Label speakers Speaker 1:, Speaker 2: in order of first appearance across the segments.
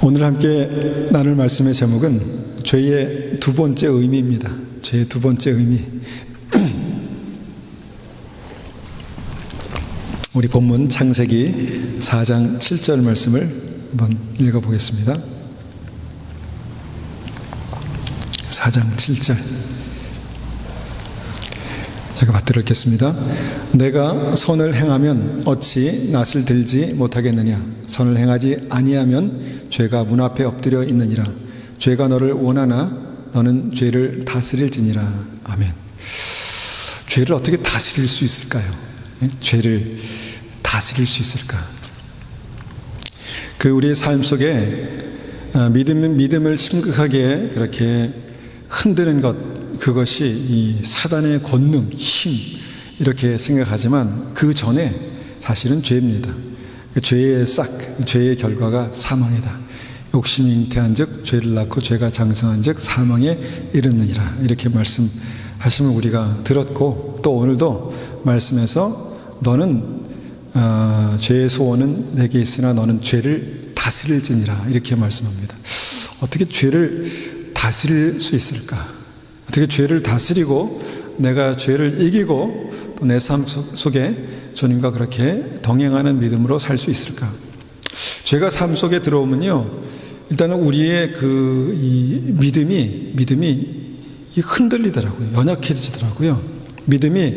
Speaker 1: 오늘 함께 나눌 말씀의 제목은 죄의 두 번째 의미입니다. 죄의 두 번째 의미. 우리 본문 창세기 4장 7절 말씀을 한번 읽어보겠습니다. 4장 7절 제가 받들어 읽겠습니다. 내가 선을 행하면 어찌 낯을 들지 못하겠느냐. 선을 행하지 아니하면 죄가 문 앞에 엎드려 있느니라. 죄가 너를 원하나 너는 죄를 다스릴지니라. 아멘. 죄를 어떻게 다스릴 수 있을까요? 죄를 다스릴 수 있을까? 우리의 삶 속에 믿음을 심각하게 그렇게 흔드는 것, 그것이 이 사단의 권능, 힘 이렇게 생각하지만 그 전에 사실은 죄입니다. 죄의 결과가 사망이다. 욕심이 잉태한 즉 죄를 낳고 죄가 장성한 즉 사망에 이르느니라. 이렇게 말씀하시면 우리가 들었고, 또 오늘도 말씀에서 너는 죄의 소원은 내게 있으나 너는 죄를 다스릴지니라. 이렇게 말씀합니다. 어떻게 죄를 다스릴 수 있을까? 어떻게 죄를 다스리고 내가 죄를 이기고 또 내 삶 속에 주님과 그렇게 동행하는 믿음으로 살 수 있을까? 죄가 삶 속에 들어오면요, 일단은 우리의 이 믿음이 흔들리더라고요. 연약해지더라고요. 믿음이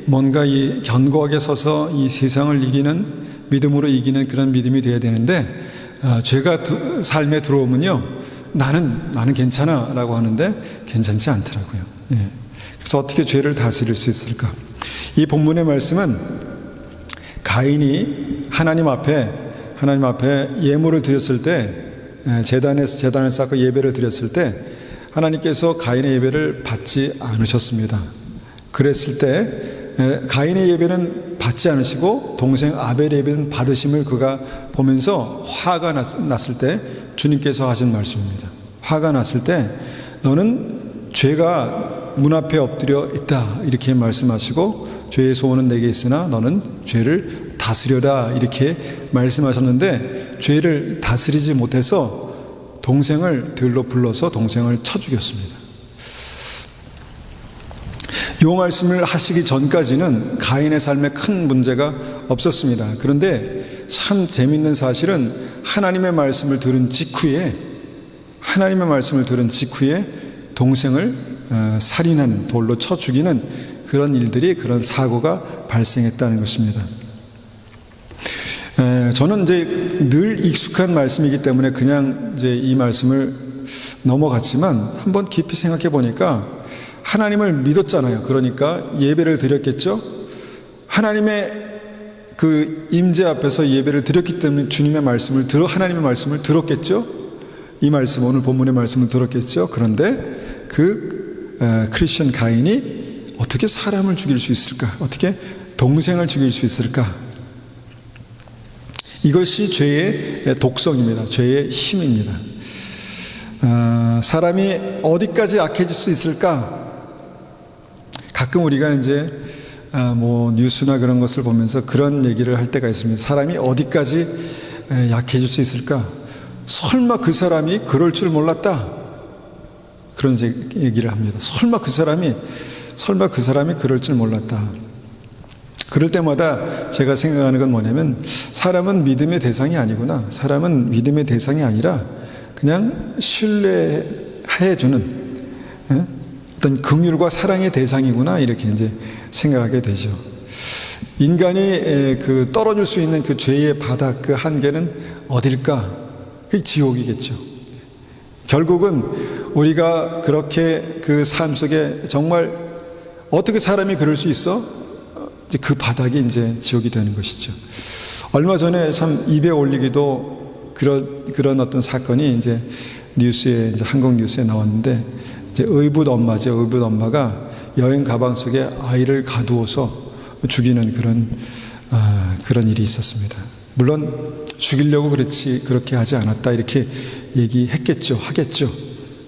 Speaker 1: 뭔가 이 견고하게 서서 이 세상을 이기는 믿음으로 이기는 그런 믿음이 되어야 되는데, 죄가 삶에 들어오면요, 나는 괜찮아 라고 하는데 괜찮지 않더라고요. 그래서 어떻게 죄를 다스릴 수 있을까? 이 본문의 말씀은 가인이 하나님 앞에 예물을 드렸을 때, 제단을 쌓고 예배를 드렸을 때 하나님께서 가인의 예배를 받지 않으셨습니다. 그랬을 때 가인의 예배는 받지 않으시고 동생 아벨의 예배는 받으심을 그가 보면서 화가 났을 때 주님께서 하신 말씀입니다. 화가 났을 때 너는 죄가 문 앞에 엎드려 있다 이렇게 말씀하시고, 죄의 소원은 내게 있으나 너는 죄를 다스려라 이렇게 말씀하셨는데, 죄를 다스리지 못해서 동생을 들로 불러서 동생을 쳐 죽였습니다. 이 말씀을 하시기 전까지는 가인의 삶에 큰 문제가 없었습니다. 그런데 참 재미있는 사실은 하나님의 말씀을 들은 직후에 동생을 살인하는, 돌로 쳐 죽이는 그런 사고가 발생했다는 것입니다. 저는 이제 늘 익숙한 말씀이기 때문에 그냥 이제 이 말씀을 넘어갔지만, 한번 깊이 생각해 보니까 하나님을 믿었잖아요. 그러니까 예배를 드렸겠죠. 하나님의 그 임재 앞에서 예배를 드렸기 때문에 하나님의 말씀을 들었겠죠. 이 말씀, 오늘 본문의 말씀을 들었겠죠. 그런데 크리스천 가인이 어떻게 사람을 죽일 수 있을까? 어떻게 동생을 죽일 수 있을까? 이것이 죄의 독성입니다. 죄의 힘입니다. 사람이 어디까지 악해질 수 있을까? 가끔 우리가 이제 뉴스나 그런 것을 보면서 그런 얘기를 할 때가 있습니다. 사람이 어디까지 약해질 수 있을까? 설마 그 사람이 그럴 줄 몰랐다. 그런 얘기를 합니다. 설마 그 사람이 그럴 줄 몰랐다. 그럴 때마다 제가 생각하는 건 뭐냐면, 사람은 믿음의 대상이 아니구나. 사람은 믿음의 대상이 아니라 그냥 신뢰해주는 어떤 긍휼과 사랑의 대상이구나. 이렇게 이제 생각하게 되죠. 인간이 떨어질 수 있는 그 죄의 바닥, 그 한계는 어딜까? 그게 지옥이겠죠. 결국은 우리가 그렇게 그 삶 속에 정말 어떻게 사람이 그럴 수 있어? 그 바닥이 이제 지옥이 되는 것이죠. 얼마 전에 참 입에 올리기도 그런 어떤 사건이 이제 한국 뉴스에 나왔는데, 이제 의붓 엄마가 여행 가방 속에 아이를 가두어서 죽이는 그런 일이 있었습니다. 물론 죽이려고 그렇게 하지 않았다 이렇게 하겠죠.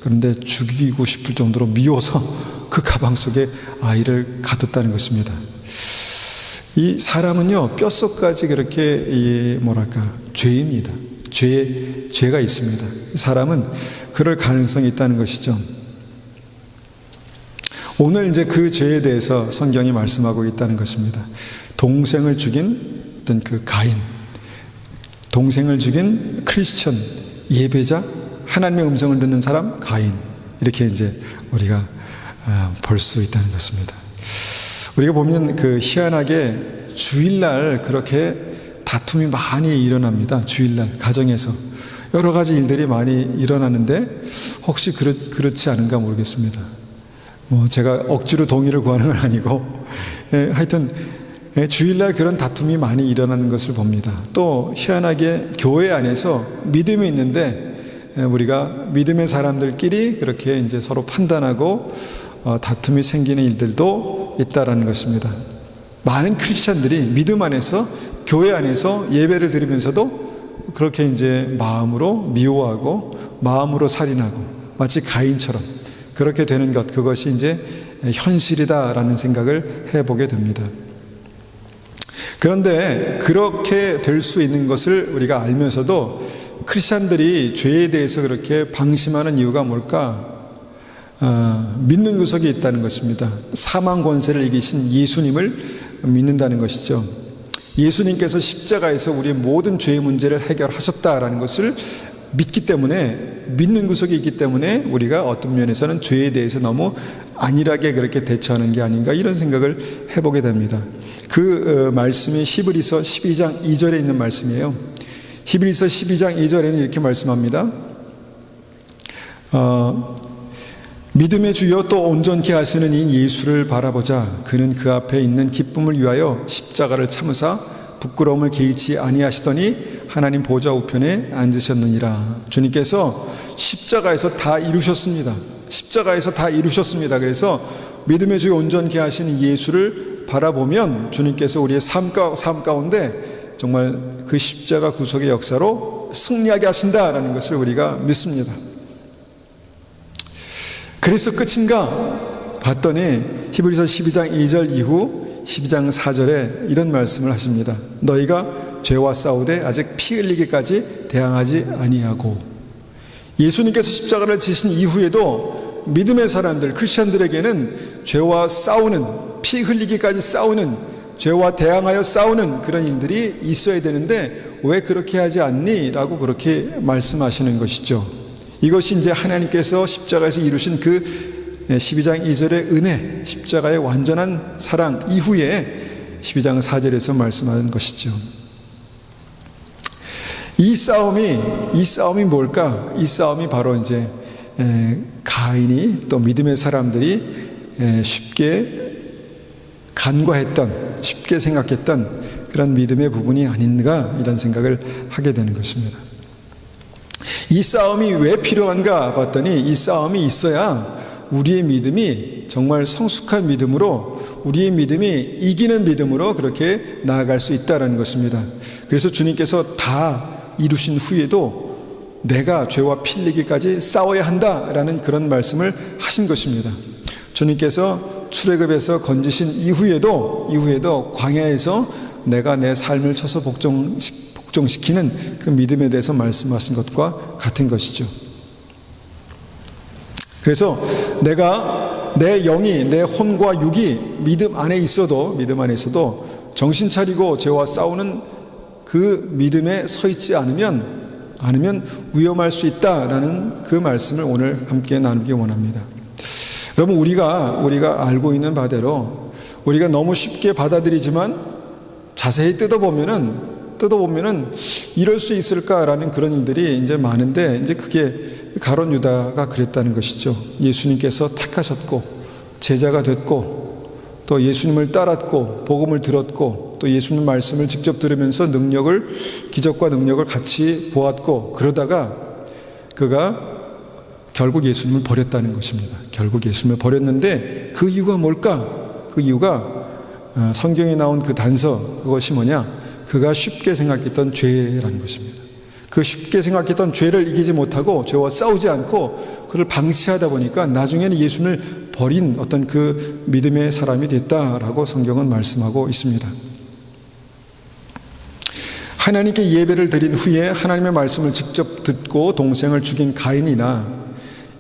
Speaker 1: 그런데 죽이고 싶을 정도로 미워서 그 가방 속에 아이를 가뒀다는 것입니다. 이 사람은요, 뼛속까지 그렇게 죄입니다. 죄가 있습니다. 사람은 그럴 가능성이 있다는 것이죠. 오늘 이제 그 죄에 대해서 성경이 말씀하고 있다는 것입니다. 동생을 죽인 어떤 그 가인, 동생을 죽인 크리스천, 예배자, 하나님의 음성을 듣는 사람, 가인. 이렇게 이제 우리가 볼 수 있다는 것입니다. 우리가 보면 그 희한하게 주일날 그렇게 다툼이 많이 일어납니다. 주일날 가정에서 여러 가지 일들이 많이 일어나는데 혹시 그렇지 않은가 모르겠습니다. 제가 억지로 동의를 구하는 건 아니고 하여튼 주일날 그런 다툼이 많이 일어나는 것을 봅니다. 또 희한하게 교회 안에서 믿음이 있는데 우리가 믿음의 사람들끼리 그렇게 이제 서로 판단하고 다툼이 생기는 일들도 있다라는 것입니다. 많은 크리스찬들이 믿음 안에서 교회 안에서 예배를 드리면서도 그렇게 이제 마음으로 미워하고 마음으로 살인하고 마치 가인처럼 그렇게 되는 것, 그것이 이제 현실이다라는 생각을 해보게 됩니다. 그런데 그렇게 될 수 있는 것을 우리가 알면서도 크리스찬들이 죄에 대해서 그렇게 방심하는 이유가 뭘까? 믿는 구석이 있다는 것입니다. 사망 권세를 이기신 예수님을 믿는다는 것이죠. 예수님께서 십자가에서 우리의 모든 죄의 문제를 해결하셨다라는 것을 믿기 때문에, 믿는 구석이 있기 때문에 우리가 어떤 면에서는 죄에 대해서 너무 안일하게 그렇게 대처하는 게 아닌가, 이런 생각을 해보게 됩니다. 그 말씀이 히브리서 12장 2절에 있는 말씀이에요. 히브리서 12장 2절에는 이렇게 말씀합니다. 믿음의 주여 또 온전케 하시는 이 예수를 바라보자. 그는 그 앞에 있는 기쁨을 위하여 십자가를 참으사 부끄러움을 개의치 아니하시더니 하나님 보좌 우편에 앉으셨느니라. 주님께서 십자가에서 다 이루셨습니다. 십자가에서 다 이루셨습니다. 그래서 믿음의 주여 온전케 하시는 예수를 바라보면 주님께서 우리의 삶 가운데 정말 그 십자가 구속의 역사로 승리하게 하신다라는 것을 우리가 믿습니다. 그래서 끝인가 봤더니 히브리서 12장 2절 이후 12장 4절에 이런 말씀을 하십니다. 너희가 죄와 싸우되 아직 피 흘리기까지 대항하지 아니하고. 예수님께서 십자가를 지신 이후에도 믿음의 사람들, 크리스천들에게는 죄와 싸우는, 피 흘리기까지 싸우는, 죄와 대항하여 싸우는 그런 일들이 있어야 되는데 왜 그렇게 하지 않니? 라고 그렇게 말씀하시는 것이죠. 이것이 이제 하나님께서 십자가에서 이루신 그 12장 2절의 은혜, 십자가의 완전한 사랑 이후에 12장 4절에서 말씀하는 것이죠. 이 싸움이 뭘까? 이 싸움이 바로 이제 가인이 또 믿음의 사람들이 쉽게 간과했던, 쉽게 생각했던 그런 믿음의 부분이 아닌가, 이런 생각을 하게 되는 것입니다. 이 싸움이 왜 필요한가 봤더니 이 싸움이 있어야 우리의 믿음이 정말 성숙한 믿음으로, 우리의 믿음이 이기는 믿음으로 그렇게 나아갈 수 있다는 것입니다. 그래서 주님께서 다 이루신 후에도 내가 죄와 피 흘리기까지 싸워야 한다라는 그런 말씀을 하신 것입니다. 주님께서 출애굽에서 건지신 이후에도 광야에서 내가 내 삶을 쳐서 복종시키는 그 믿음에 대해서 말씀하신 것과 같은 것이죠. 그래서 내가 내 영이, 내 혼과 육이 믿음 안에 있어도 정신 차리고 죄와 싸우는 그 믿음에 서 있지 않으면 위험할 수 있다라는 그 말씀을 오늘 함께 나누기 원합니다. 여러분, 우리가 알고 있는 바대로 우리가 너무 쉽게 받아들이지만 자세히 뜯어보면은 이럴 수 있을까라는 그런 일들이 이제 많은데, 이제 그게 가룟 유다가 그랬다는 것이죠. 예수님께서 택하셨고 제자가 됐고 또 예수님을 따랐고 복음을 들었고 또 예수님 말씀을 직접 들으면서 기적과 능력을 같이 보았고, 그러다가 그가 결국 예수님을 버렸다는 것입니다. 결국 예수님을 버렸는데 그 이유가 뭘까? 그 이유가 성경에 나온 그 단서, 그것이 뭐냐? 그가 쉽게 생각했던 죄라는 것입니다. 그 쉽게 생각했던 죄를 이기지 못하고 죄와 싸우지 않고 그를 방치하다 보니까 나중에는 예수님을 버린 어떤 그 믿음의 사람이 됐다라고 성경은 말씀하고 있습니다. 하나님께 예배를 드린 후에 하나님의 말씀을 직접 듣고 동생을 죽인 가인이나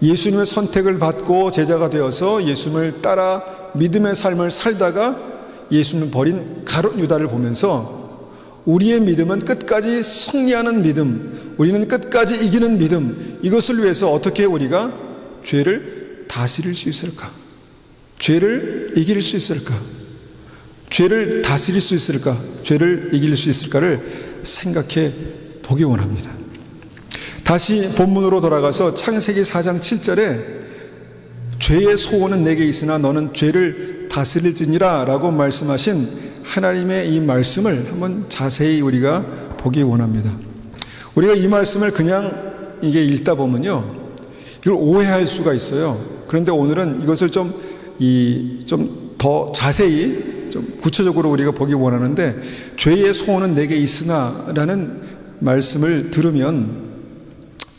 Speaker 1: 예수님의 선택을 받고 제자가 되어서 예수님을 따라 믿음의 삶을 살다가 예수님을 버린 가룟 유다를 보면서 우리의 믿음은 끝까지 승리하는 믿음, 우리는 끝까지 이기는 믿음, 이것을 위해서 어떻게 우리가 죄를 다스릴 수 있을까? 죄를 이길 수 있을까? 죄를 다스릴 수 있을까? 죄를 이길 수 있을까를 생각해 보기 원합니다. 다시 본문으로 돌아가서 창세기 4장 7절에 죄의 소원은 내게 있으나 너는 죄를 다스릴지니라 라고 말씀하신 하나님의 이 말씀을 한번 자세히 우리가 보기 원합니다. 우리가 이 말씀을 그냥 이게 읽다 보면요, 이걸 오해할 수가 있어요. 그런데 오늘은 이것을 좀 더 자세히 좀 구체적으로 우리가 보기 원하는데, 죄의 소원은 내게 있으나 라는 말씀을 들으면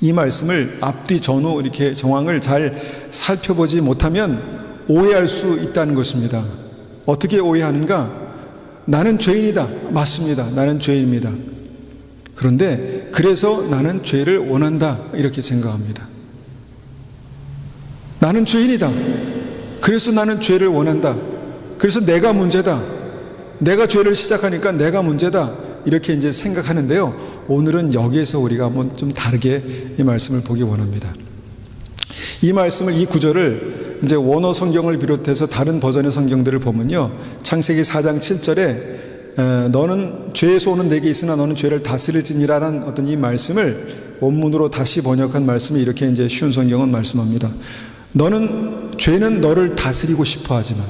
Speaker 1: 이 말씀을 앞뒤 전후 이렇게 정황을 잘 살펴보지 못하면 오해할 수 있다는 것입니다. 어떻게 오해하는가? 나는 죄인이다. 맞습니다. 나는 죄인입니다. 그런데 그래서 나는 죄를 원한다 이렇게 생각합니다. 나는 죄인이다. 그래서 나는 죄를 원한다. 그래서 내가 문제다. 내가 죄를 시작하니까 내가 문제다. 이렇게 이제 생각하는데요. 오늘은 여기에서 우리가 한번 좀 다르게 이 말씀을 보기 원합니다. 이 말씀을, 이 구절을 이제 원어 성경을 비롯해서 다른 버전의 성경들을 보면요, 창세기 4장 7절에 너는 죄의 소원은 내게 있으나 너는 죄를 다스릴지니라는 어떤 이 말씀을 원문으로 다시 번역한 말씀이 이렇게 이제 쉬운 성경은 말씀합니다. 죄는 너를 다스리고 싶어 하지만,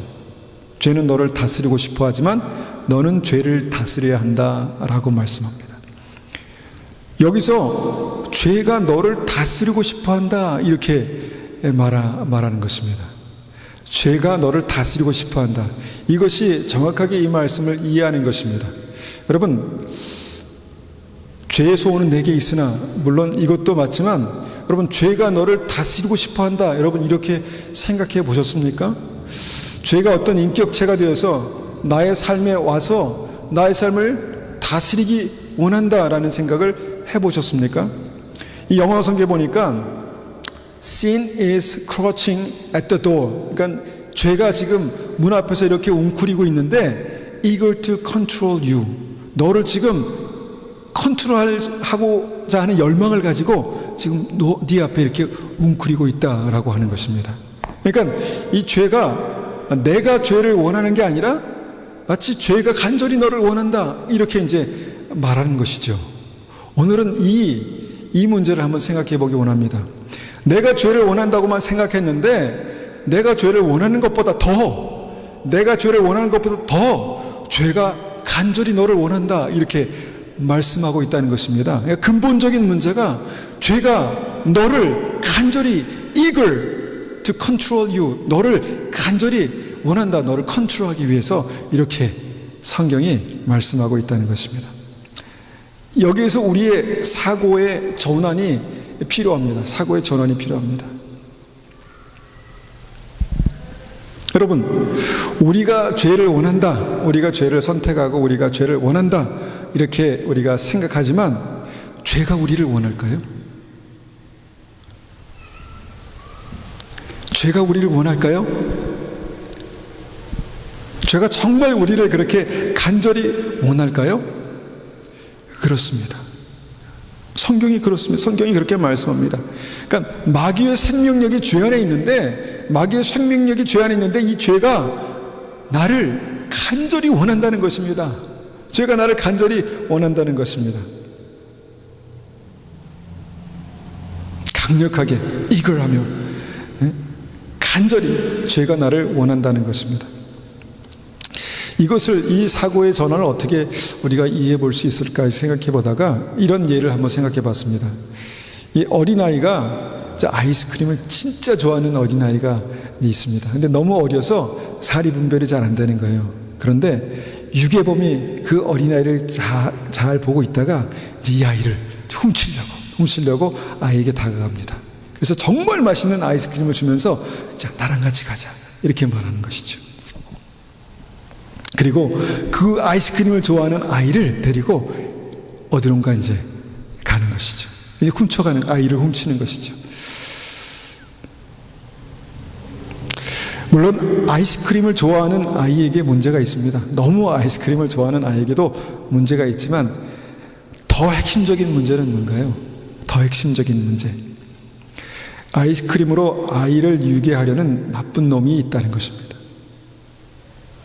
Speaker 1: 죄는 너를 다스리고 싶어 하지만 너는 죄를 다스려야 한다라고 말씀합니다. 여기서 죄가 너를 다스리고 싶어 한다 이렇게 말하는 것입니다. 죄가 너를 다스리고 싶어 한다. 이것이 정확하게 이 말씀을 이해하는 것입니다. 여러분, 죄의 소원은 내게 있으나, 물론 이것도 맞지만 여러분, 죄가 너를 다스리고 싶어 한다. 여러분, 이렇게 생각해 보셨습니까? 죄가 어떤 인격체가 되어서 나의 삶에 와서 나의 삶을 다스리기 원한다라는 생각을 해보셨습니까? 이 영어 성경에 보니까 Sin is crouching at the door. 그러니까 죄가 지금 문 앞에서 이렇게 웅크리고 있는데 eager to control you. 너를 지금 컨트롤하고자 하는 열망을 가지고 지금 네 앞에 이렇게 웅크리고 있다라고 하는 것입니다. 그러니까 이 죄가 내가 죄를 원하는 게 아니라 마치 죄가 간절히 너를 원한다 이렇게 이제 말하는 것이죠. 오늘은 이 문제를 한번 생각해 보기 원합니다. 내가 죄를 원한다고만 생각했는데 내가 죄를 원하는 것보다 더 죄가 간절히 너를 원한다 이렇게 말씀하고 있다는 것입니다. 근본적인 문제가 죄가 너를 간절히 eager to control you, 너를 간절히 원한다, 너를 컨트롤하기 위해서 이렇게 성경이 말씀하고 있다는 것입니다. 여기에서 우리의 사고의 전환이 필요합니다. 사고의 전환이 필요합니다. 여러분, 우리가 죄를 원한다, 우리가 죄를 선택하고 우리가 죄를 원한다 이렇게 우리가 생각하지만 죄가 우리를 원할까요? 죄가 우리를 원할까요? 죄가 정말 우리를 그렇게 간절히 원할까요? 그렇습니다. 성경이 그렇습니다. 성경이 그렇게 말씀합니다. 그러니까 마귀의 생명력이 죄 안에 있는데, 마귀의 생명력이 죄 안에 있는데 이 죄가 나를 간절히 원한다는 것입니다. 죄가 나를 간절히 원한다는 것입니다. 강력하게 이글하며 간절히 죄가 나를 원한다는 것입니다. 이 사고의 전환을 어떻게 우리가 이해해 볼 수 있을까 생각해 보다가 이런 예를 한번 생각해 봤습니다. 이 어린아이가 아이스크림을 진짜 좋아하는 어린아이가 있습니다. 근데 너무 어려서 사리 분별이 잘 안 되는 거예요. 그런데 유괴범이 그 어린아이를 잘 보고 있다가 이제 이 아이를 훔치려고 아이에게 다가갑니다. 그래서 정말 맛있는 아이스크림을 주면서 자, 나랑 같이 가자 이렇게 말하는 것이죠. 그리고 그 아이스크림을 좋아하는 아이를 데리고 어디론가 이제 가는 것이죠. 이게 훔쳐가는, 아이를 훔치는 것이죠. 물론 아이스크림을 좋아하는 아이에게 문제가 있습니다. 너무 아이스크림을 좋아하는 아이에게도 문제가 있지만 더 핵심적인 문제는 뭔가요? 더 핵심적인 문제. 아이스크림으로 아이를 유괴하려는 나쁜 놈이 있다는 것입니다.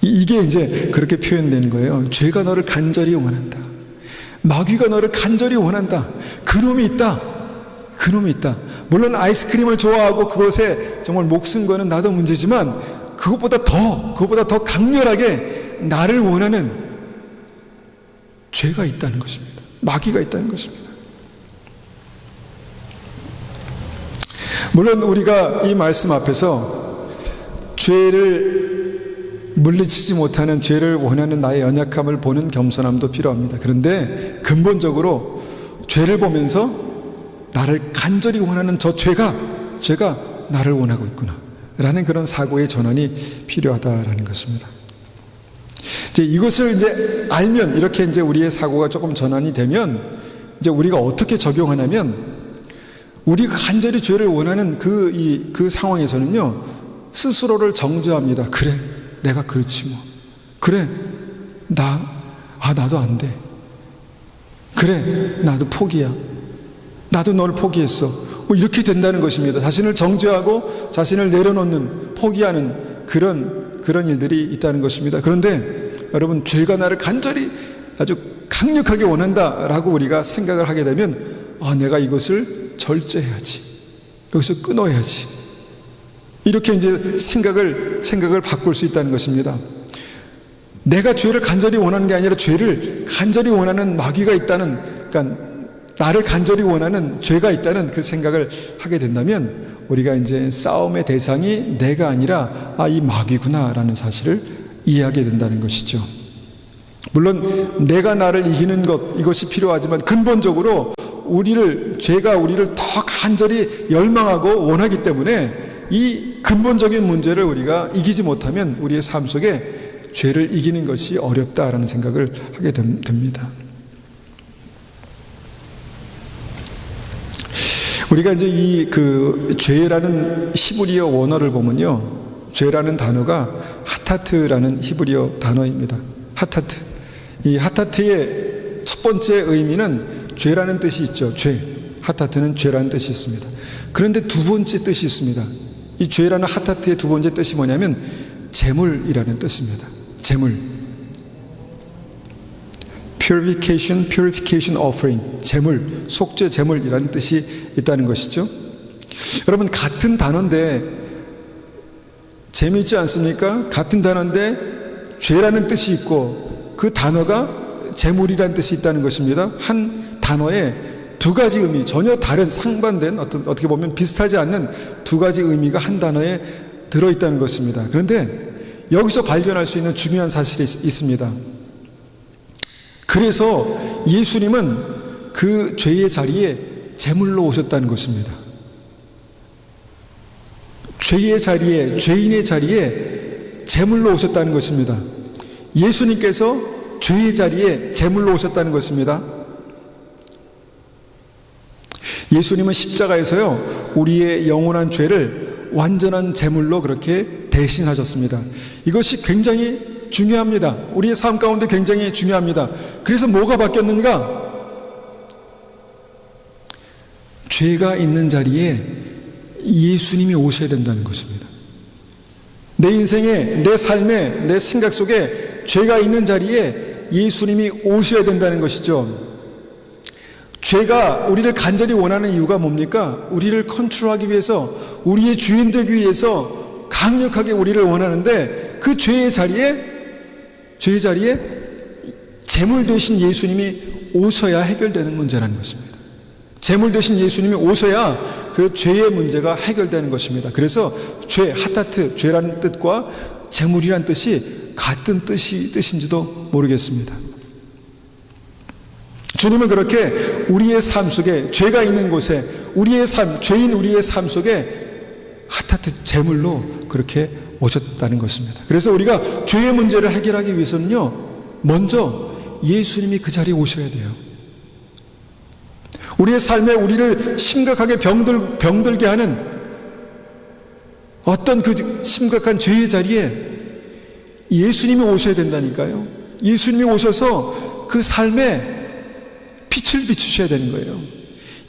Speaker 1: 이게 이제 그렇게 표현되는 거예요. 죄가 너를 간절히 원한다. 마귀가 너를 간절히 원한다. 그놈이 있다. 그놈이 있다. 물론 아이스크림을 좋아하고 그것에 정말 목숨 거는 나도 문제지만 그것보다 더 강렬하게 나를 원하는 죄가 있다는 것입니다. 마귀가 있다는 것입니다. 물론 우리가 이 말씀 앞에서 죄를 물리치지 못하는, 죄를 원하는 나의 연약함을 보는 겸손함도 필요합니다. 그런데 근본적으로 죄를 보면서 나를 간절히 원하는 저 죄가 나를 원하고 있구나 라는 그런 사고의 전환이 필요하다라는 것입니다. 이제 이것을 이제 알면, 이렇게 이제 우리의 사고가 조금 전환이 되면 이제 우리가 어떻게 적용하냐면, 우리가 간절히 죄를 원하는 그 상황에서는요, 스스로를 정죄합니다. 그래, 내가 그렇지 뭐. 그래, 나도 안 돼. 그래, 나도 포기야. 나도 널 포기했어. 이렇게 된다는 것입니다. 자신을 정죄하고 자신을 내려놓는, 포기하는 그런 일들이 있다는 것입니다. 그런데 여러분, 죄가 나를 간절히 아주 강력하게 원한다라고 우리가 생각을 하게 되면, 내가 이것을 절제해야지. 여기서 끊어야지. 이렇게 이제 생각을 바꿀 수 있다는 것입니다. 내가 죄를 간절히 원하는 게 아니라 죄를 간절히 원하는 마귀가 있다는, 그러니까 나를 간절히 원하는 죄가 있다는 그 생각을 하게 된다면 우리가 이제 싸움의 대상이 내가 아니라 이 마귀구나라는 사실을 이해하게 된다는 것이죠. 물론 내가 나를 이기는 것, 이것이 필요하지만 근본적으로 죄가 우리를 더 간절히 열망하고 원하기 때문에 이 근본적인 문제를 우리가 이기지 못하면 우리의 삶 속에 죄를 이기는 것이 어렵다라는 생각을 하게 됩니다. 우리가 이제 죄라는 히브리어 원어를 보면요, 죄라는 단어가 하타트라는 히브리어 단어입니다. 하타트. 이 하타트의 첫 번째 의미는 죄라는 뜻이 있죠. 죄. 하타트는 죄라는 뜻이 있습니다. 그런데 두 번째 뜻이 있습니다. 이 죄라는 하타트의 두 번째 뜻이 뭐냐면 제물이라는 뜻입니다. 제물. purification offering, 제물, 속죄 제물이라는 뜻이 있다는 것이죠. 여러분, 같은 단어인데 재미있지 않습니까? 같은 단어인데 죄라는 뜻이 있고 그 단어가 제물이라는 뜻이 있다는 것입니다. 한 단어에 두 가지 의미, 전혀 다른 상반된 어떻게 보면 비슷하지 않는 두 가지 의미가 한 단어에 들어있다는 것입니다. 그런데 여기서 발견할 수 있는 중요한 사실이 있습니다. 그래서 예수님은 그 죄의 자리에 제물로 오셨다는 것입니다. 죄의 자리에, 죄인의 자리에 제물로 오셨다는 것입니다. 예수님께서 죄의 자리에 제물로 오셨다는 것입니다. 예수님은 십자가에서요, 우리의 영원한 죄를 완전한 제물로 그렇게 대신하셨습니다. 이것이 굉장히 중요합니다. 우리의 삶 가운데 굉장히 중요합니다. 그래서 뭐가 바뀌었는가? 죄가 있는 자리에 예수님이 오셔야 된다는 것입니다. 내 인생에, 내 삶에, 내 생각 속에 죄가 있는 자리에 예수님이 오셔야 된다는 것이죠. 죄가 우리를 간절히 원하는 이유가 뭡니까? 우리를 컨트롤하기 위해서, 우리의 주인 되기 위해서 강력하게 우리를 원하는데, 그 죄의 자리에 제물 되신 예수님이 오셔야 해결되는 문제라는 것입니다. 제물 되신 예수님이 오셔야 그 죄의 문제가 해결되는 것입니다. 그래서 죄, 하타트, 죄라는 뜻과 제물이라는 뜻이 같은 뜻인지도 모르겠습니다. 주님은 그렇게 우리의 삶 속에, 죄가 있는 곳에, 죄인 우리의 삶 속에 하타트, 제물로 그렇게 오셨다는 것입니다. 그래서 우리가 죄의 문제를 해결하기 위해서는요, 먼저 예수님이 그 자리에 오셔야 돼요. 우리의 삶에 우리를 심각하게 병들게 하는 어떤 그 심각한 죄의 자리에 예수님이 오셔야 된다니까요. 예수님이 오셔서 그 삶에 빛을 비추셔야 되는 거예요.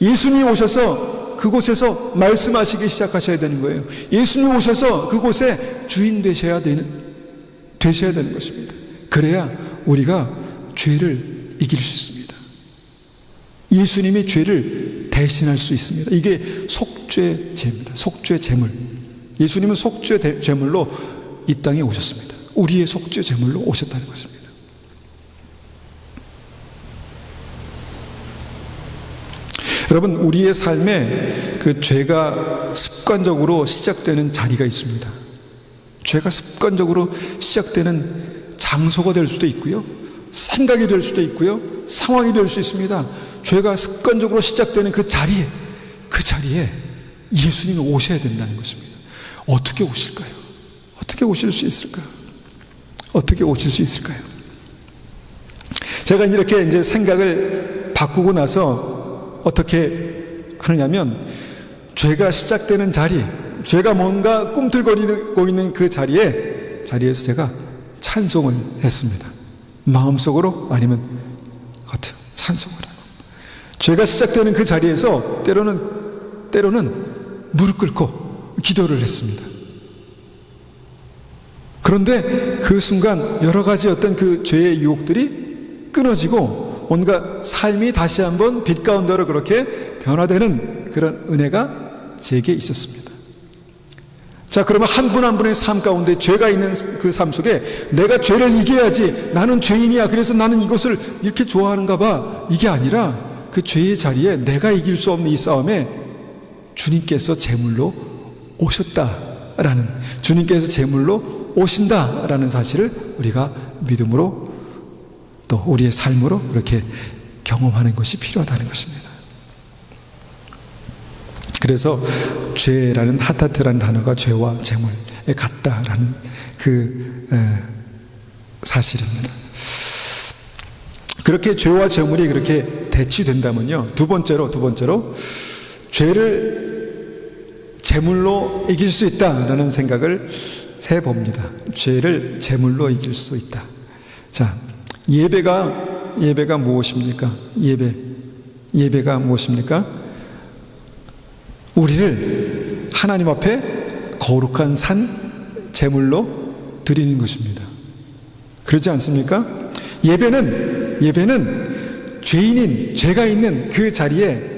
Speaker 1: 예수님이 오셔서 그곳에서 말씀하시기 시작하셔야 되는 거예요. 예수님이 오셔서 그곳에 주인 되셔야 되는 것입니다. 그래야 우리가 죄를 이길 수 있습니다. 예수님이 죄를 대신할 수 있습니다. 이게 속죄제입니다. 속죄제물. 예수님은 속죄제물로 이 땅에 오셨습니다. 우리의 속죄제물로 오셨다는 것입니다. 여러분, 우리의 삶에 그 죄가 습관적으로 시작되는 자리가 있습니다. 죄가 습관적으로 시작되는 장소가 될 수도 있고요, 생각이 될 수도 있고요, 상황이 될 수 있습니다. 죄가 습관적으로 시작되는 그 자리에 예수님이 오셔야 된다는 것입니다. 어떻게 오실까요? 어떻게 오실 수 있을까요? 어떻게 오실 수 있을까요? 제가 이렇게 이제 생각을 바꾸고 나서 어떻게 하느냐면, 죄가 시작되는 자리, 죄가 뭔가 꿈틀거리고 있는 그 자리에서 제가 찬송을 했습니다. 마음속으로 아니면 겉으로 찬송을 하고, 죄가 시작되는 그 자리에서 때로는 무릎 꿇고 기도를 했습니다. 그런데 그 순간 여러 가지 어떤 그 죄의 유혹들이 끊어지고 뭔가 삶이 다시 한번 빛 가운데로 그렇게 변화되는 그런 은혜가 제게 있었습니다. 자, 그러면 한 분 한 분의 삶 가운데 죄가 있는 그 삶 속에 내가 죄를 이겨야지, 나는 죄인이야, 그래서 나는 이것을 이렇게 좋아하는가 봐, 이게 아니라 그 죄의 자리에 내가 이길 수 없는 이 싸움에 주님께서 제물로 오셨다라는, 주님께서 제물로 오신다라는 사실을 우리가 믿음으로 또 우리의 삶으로 그렇게 경험하는 것이 필요하다는 것입니다. 그래서 죄라는 하타트라는 단어가 죄와 제물에 같다라는 그 사실입니다. 그렇게 죄와 제물이 그렇게 대치된다면요, 두 번째로 죄를 제물로 이길 수 있다라는 생각을 해봅니다. 죄를 제물로 이길 수 있다. 자, 예배가 무엇입니까? 예배가 무엇입니까? 우리를 하나님 앞에 거룩한 산 제물로 드리는 것입니다. 그렇지 않습니까? 예배는 죄가 있는 그 자리에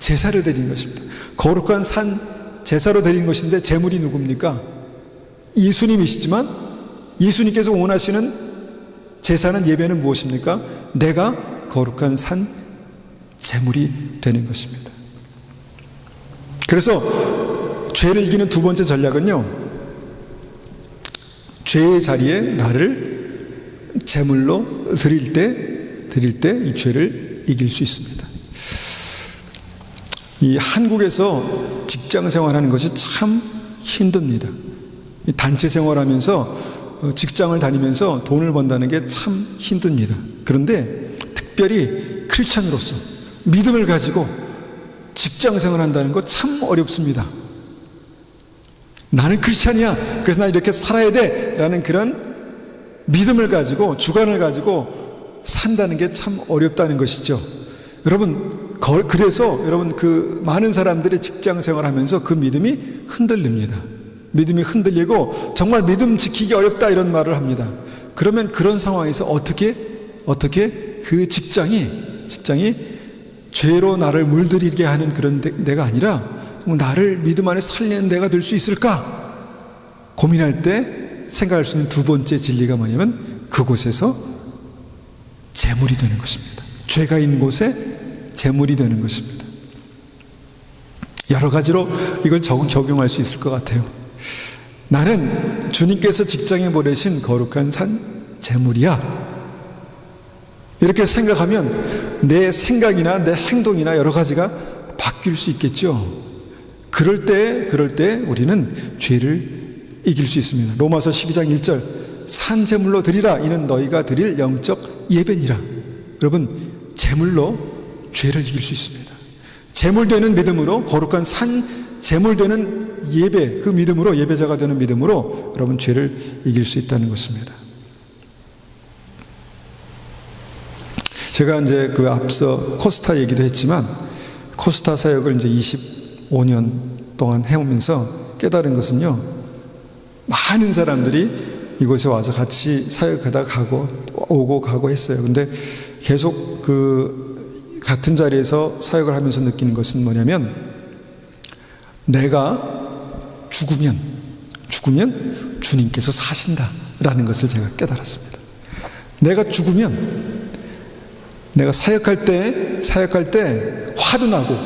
Speaker 1: 제사를 드리는 것입니다. 거룩한 산 제사로 드리는 것인데, 제물이 누굽니까? 예수님이시지만 예수님께서 원하시는 제사는, 예배는 무엇입니까? 내가 거룩한 산 제물이 되는 것입니다. 그래서 죄를 이기는 두 번째 전략은요, 죄의 자리에 나를 제물로 드릴 때 이 죄를 이길 수 있습니다. 이 한국에서 직장 생활하는 것이 참 힘듭니다. 단체 생활하면서 직장을 다니면서 돈을 번다는 게 참 힘듭니다. 그런데 특별히 크리스찬으로서 믿음을 가지고 직장 생활한다는 거 참 어렵습니다. 나는 크리스찬이야, 그래서 나 이렇게 살아야 돼 라는 그런 믿음을 가지고, 주관을 가지고 산다는 게 참 어렵다는 것이죠. 그래서 여러분, 그 많은 사람들이 직장 생활하면서 그 믿음이 흔들립니다. 믿음이 흔들리고 정말 믿음 지키기 어렵다 이런 말을 합니다. 그러면 그런 상황에서 어떻게 그 직장이 죄로 나를 물들이게 하는 그런 데가 아니라 나를 믿음 안에 살리는 데가 될 수 있을까 고민할 때 생각할 수 있는 두 번째 진리가 뭐냐면, 그곳에서 제물이 되는 것입니다. 죄가 있는 곳에 제물이 되는 것입니다. 여러 가지로 이걸 적용할 수 있을 것 같아요. 나는 주님께서 직장에 보내신 거룩한 산 제물이야, 이렇게 생각하면 내 생각이나 내 행동이나 여러 가지가 바뀔 수 있겠죠. 그럴 때 우리는 죄를 이길 수 있습니다. 로마서 12장 1절, 산 제물로 드리라, 이는 너희가 드릴 영적 예배니라. 여러분, 제물로 죄를 이길 수 있습니다. 제물되는 믿음으로, 거룩한 산 제물되는 예배, 그 믿음으로, 예배자가 되는 믿음으로 여러분 죄를 이길 수 있다는 것입니다. 제가 이제 그 앞서 코스타 얘기도 했지만, 코스타 사역을 이제 25년 동안 해오면서 깨달은 것은요, 많은 사람들이 이곳에 와서 같이 사역하다 오고 가고 했어요. 근데 계속 그 같은 자리에서 사역을 하면서 느끼는 것은 뭐냐면, 내가 죽으면 주님께서 사신다라는 것을 제가 깨달았습니다. 내가 죽으면, 내가 사역할 때 화도 나고,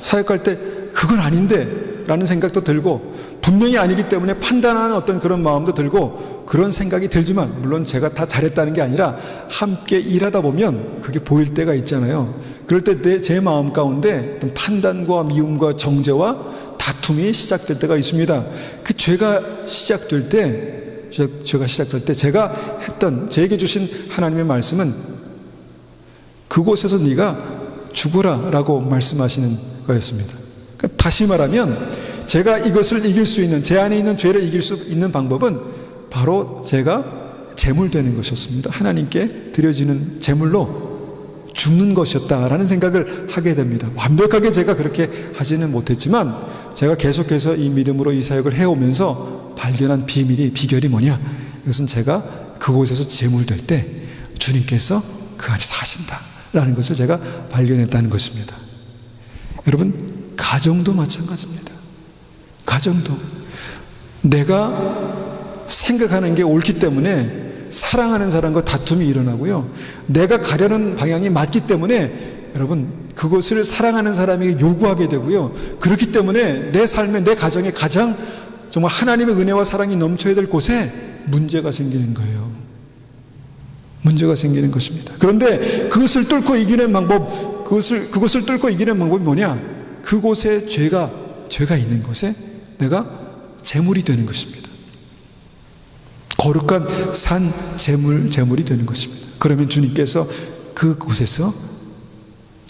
Speaker 1: 사역할 때 그건 아닌데 라는 생각도 들고, 분명히 아니기 때문에 판단하는 어떤 그런 마음도 들고, 그런 생각이 들지만, 물론 제가 다 잘했다는 게 아니라 함께 일하다 보면 그게 보일 때가 있잖아요. 그럴 때 제 마음 가운데 어떤 판단과 미움과 정죄와 다툼이 시작될 때가 있습니다. 그 죄가 시작될 때 제가 했던, 제게 주신 하나님의 말씀은 그곳에서 네가 죽으라 라고 말씀하시는 거였습니다. 그러니까 다시 말하면, 제가 이것을 이길 수 있는, 제 안에 있는 죄를 이길 수 있는 방법은 바로 제가 제물되는 것이었습니다. 하나님께 드려지는 제물로 죽는 것이었다라는 생각을 하게 됩니다. 완벽하게 제가 그렇게 하지는 못했지만, 제가 계속해서 이 믿음으로 이 사역을 해오면서 발견한 비결이 뭐냐? 이것은 제가 그곳에서 제물될 때 주님께서 그 안에 사신다라는 것을 제가 발견했다는 것입니다. 여러분, 가정도 마찬가지입니다. 가정도 내가 생각하는 게 옳기 때문에 사랑하는 사람과 다툼이 일어나고요, 내가 가려는 방향이 맞기 때문에 여러분 그것을 사랑하는 사람에게 요구하게 되고요, 그렇기 때문에 내 삶에, 내 가정에 가장 정말 하나님의 은혜와 사랑이 넘쳐야 될 곳에 문제가 생기는 거예요. 문제가 생기는 것입니다. 그런데 그것을 뚫고 이기는 방법, 그것을 뚫고 이기는 방법이 뭐냐? 그곳에 죄가 있는 곳에 내가 제물이 되는 것입니다. 거룩한 산 제물이 되는 것입니다. 그러면 주님께서 그곳에서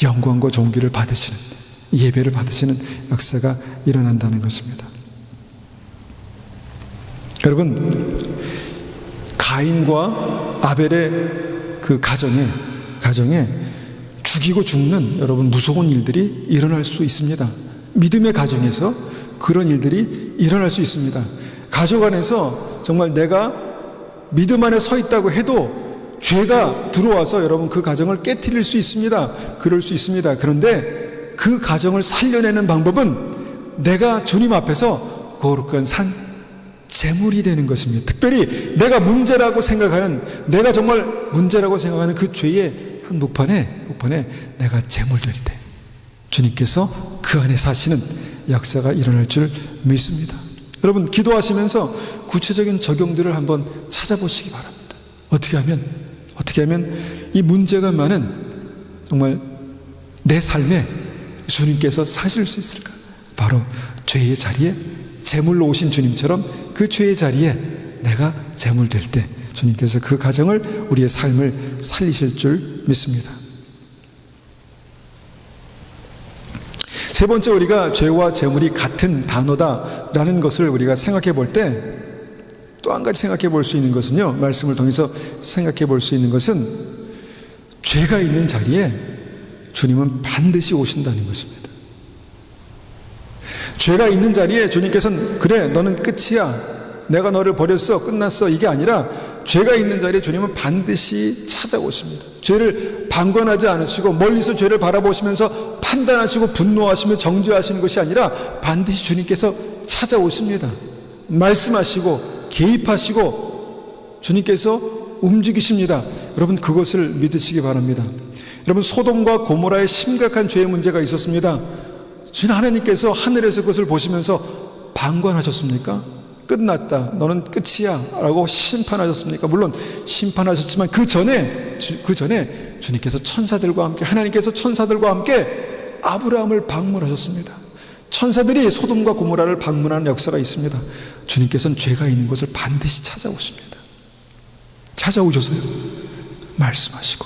Speaker 1: 영광과 존귀를 받으시는, 예배를 받으시는 역사가 일어난다는 것입니다. 여러분, 가인과 아벨의 그 가정에 죽이고 죽는 여러분 무서운 일들이 일어날 수 있습니다. 믿음의 가정에서 그런 일들이 일어날 수 있습니다. 가족 안에서 정말 내가 믿음 안에 서 있다고 해도 죄가 들어와서 여러분 그 가정을 깨트릴 수 있습니다. 그럴 수 있습니다. 그런데 그 가정을 살려내는 방법은 내가 주님 앞에서 거룩한 산 제물이 되는 것입니다. 특별히 내가 문제라고 생각하는, 내가 정말 문제라고 생각하는 그 죄의 한 목판에 내가 제물될 때 주님께서 그 안에 사시는 역사가 일어날 줄 믿습니다. 여러분, 기도하시면서 구체적인 적용들을 한번 찾아보시기 바랍니다. 어떻게 하면 이 문제가 많은 정말 내 삶에 주님께서 사실 수 있을까? 바로 죄의 자리에 제물로 오신 주님처럼 그 죄의 자리에 내가 제물될 때 주님께서 그 가정을, 우리의 삶을 살리실 줄 믿습니다. 세 번째, 우리가 죄와 제물이 같은 단어다라는 것을 우리가 생각해 볼 때 또 한 가지 생각해 볼 수 있는 것은요, 말씀을 통해서 생각해 볼 수 있는 것은 죄가 있는 자리에 주님은 반드시 오신다는 것입니다. 죄가 있는 자리에 주님께서는 그래, 너는 끝이야, 내가 너를 버렸어, 끝났어, 이게 아니라 죄가 있는 자리에 주님은 반드시 찾아오십니다. 죄를 방관하지 않으시고 멀리서 죄를 바라보시면서 판단하시고 분노하시며 정죄하시는 것이 아니라 반드시 주님께서 찾아오십니다. 말씀하시고 개입하시고 주님께서 움직이십니다. 여러분, 그것을 믿으시기 바랍니다. 여러분, 소돔과 고모라의 심각한 죄의 문제가 있었습니다. 주님 하나님께서 하늘에서 그것을 보시면서 방관하셨습니까? 끝났다, 너는 끝이야 라고 심판하셨습니까? 물론 심판하셨지만 그 전에 주님께서 천사들과 함께, 하나님께서 천사들과 함께 아브라함을 방문하셨습니다. 천사들이 소돔과 고모라를 방문하는 역사가 있습니다. 주님께서는 죄가 있는 곳을 반드시 찾아오십니다. 찾아오셔서요 말씀하시고,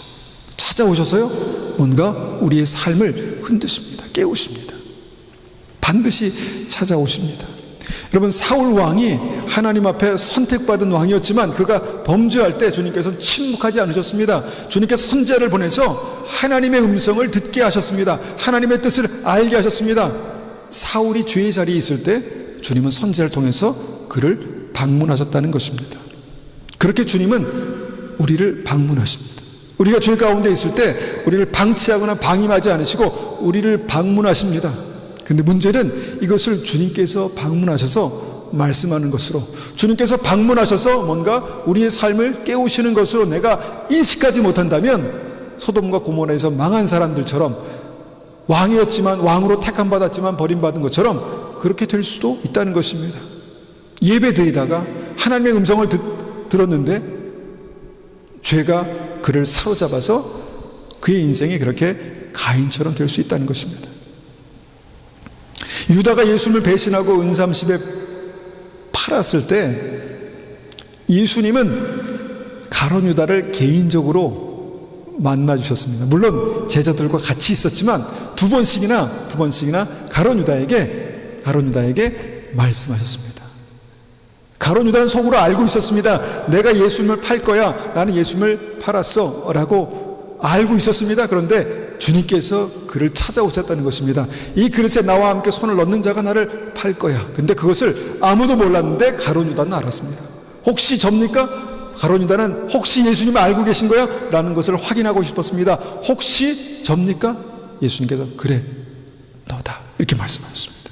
Speaker 1: 찾아오셔서요 뭔가 우리의 삶을 흔드십니다. 깨우십니다. 반드시 찾아오십니다. 여러분, 사울 왕이 하나님 앞에 선택받은 왕이었지만 그가 범죄할 때 주님께서는 침묵하지 않으셨습니다. 주님께서 선지자를 보내서 하나님의 음성을 듣게 하셨습니다. 하나님의 뜻을 알게 하셨습니다. 사울이 죄의 자리에 있을 때 주님은 선지자를 통해서 그를 방문하셨다는 것입니다. 그렇게 주님은 우리를 방문하십니다. 우리가 죄 가운데 있을 때 우리를 방치하거나 방임하지 않으시고 우리를 방문하십니다. 근데 문제는 이것을 주님께서 방문하셔서 말씀하는 것으로, 주님께서 방문하셔서 뭔가 우리의 삶을 깨우시는 것으로 내가 인식하지 못한다면 소돔과 고모라에서 망한 사람들처럼 왕이었지만, 왕으로 택함받았지만 버림받은 것처럼 그렇게 될 수도 있다는 것입니다. 예배 드리다가 하나님의 음성을 들었는데 죄가 그를 사로잡아서 그의 인생이 그렇게 가인처럼 될 수 있다는 것입니다. 유다가 예수님을 배신하고 은삼십에 팔았을 때 예수님은 가룟 유다를 개인적으로 만나 주셨습니다. 물론 제자들과 같이 있었지만 두 번씩이나 가룟 유다에게 말씀하셨습니다. 가룟 유다는 속으로 알고 있었습니다. 내가 예수님을 팔 거야, 나는 예수님을 팔았어 라고 알고 있었습니다. 그런데 주님께서 그를 찾아오셨다는 것입니다. 이 그릇에 나와 함께 손을 넣는 자가 나를 팔 거야. 근데 그것을 아무도 몰랐는데 가룟 유다는 알았습니다. 혹시 접니까? 가룟 유다는 혹시 예수님을 알고 계신 거야? 라는 것을 확인하고 싶었습니다. 혹시 접니까? 예수님께서 그래, 너다, 이렇게 말씀하셨습니다.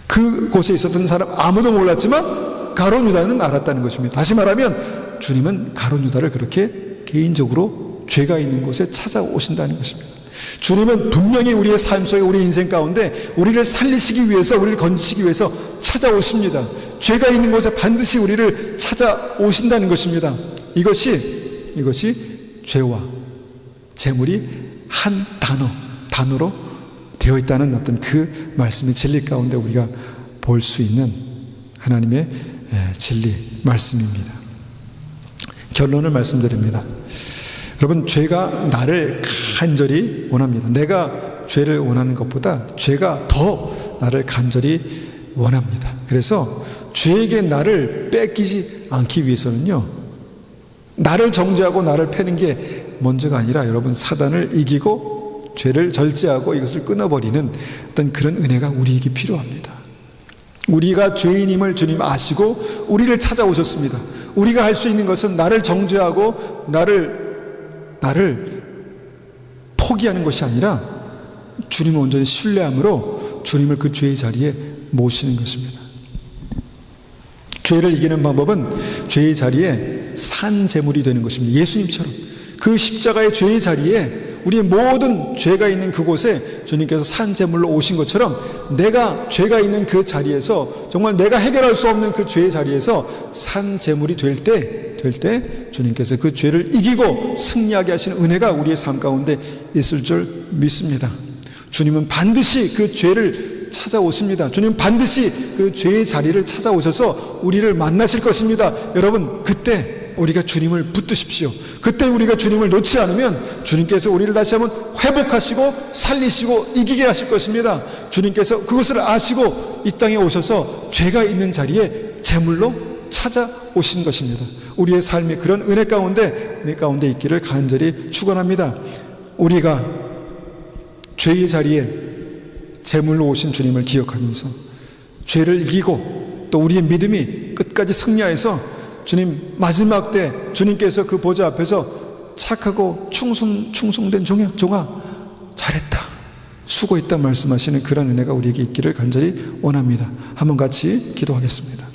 Speaker 1: 그곳에 있었던 사람 아무도 몰랐지만 가룟 유다는 알았다는 것입니다. 다시 말하면 주님은 가룟 유다를 그렇게 개인적으로 죄가 있는 곳에 찾아오신다는 것입니다. 주님은 분명히 우리의 삶 속에, 우리 인생 가운데 우리를 살리시기 위해서, 우리를 건지시기 위해서 찾아오십니다. 죄가 있는 곳에 반드시 우리를 찾아오신다는 것입니다. 이것이 죄와 재물이 한 단어로 되어 있다는 어떤 그 말씀의 진리 가운데 우리가 볼 수 있는 하나님의 진리 말씀입니다. 결론을 말씀드립니다. 여러분, 죄가 나를 간절히 원합니다. 내가 죄를 원하는 것보다 죄가 더 나를 간절히 원합니다. 그래서 죄에게 나를 뺏기지 않기 위해서는요, 나를 정죄하고 나를 패는 게 먼저가 아니라 여러분, 사단을 이기고 죄를 절제하고 이것을 끊어버리는 어떤 그런 은혜가 우리에게 필요합니다. 우리가 죄인임을 주님 아시고 우리를 찾아오셨습니다. 우리가 할 수 있는 것은 나를 정죄하고 나를 포기하는 것이 아니라 주님을 온전히 신뢰함으로 주님을 그 죄의 자리에 모시는 것입니다. 죄를 이기는 방법은 죄의 자리에 산 제물이 되는 것입니다. 예수님처럼 그 십자가의 죄의 자리에, 우리의 모든 죄가 있는 그곳에 주님께서 산 제물로 오신 것처럼 내가 죄가 있는 그 자리에서, 정말 내가 해결할 수 없는 그 죄의 자리에서 산 제물이 될 때 주님께서 그 죄를 이기고 승리하게 하시는 은혜가 우리의 삶 가운데 있을 줄 믿습니다. 주님은 반드시 그 죄를 찾아오십니다. 주님은 반드시 그 죄의 자리를 찾아오셔서 우리를 만나실 것입니다. 여러분, 그때 우리가 주님을 붙드십시오. 그때 우리가 주님을 놓지 않으면 주님께서 우리를 다시 한번 회복하시고 살리시고 이기게 하실 것입니다. 주님께서 그것을 아시고 이 땅에 오셔서 죄가 있는 자리에 제물로 찾아오신 것입니다. 우리의 삶이 그런 은혜 가운데 있기를 간절히 축원합니다. 우리가 죄의 자리에 제물로 오신 주님을 기억하면서 죄를 이기고 또 우리의 믿음이 끝까지 승리하여서 주님 마지막 때 주님께서 그 보좌 앞에서 착하고 충성된 종아 잘했다, 수고했다 말씀하시는 그런 은혜가 우리에게 있기를 간절히 원합니다. 한번 같이 기도하겠습니다.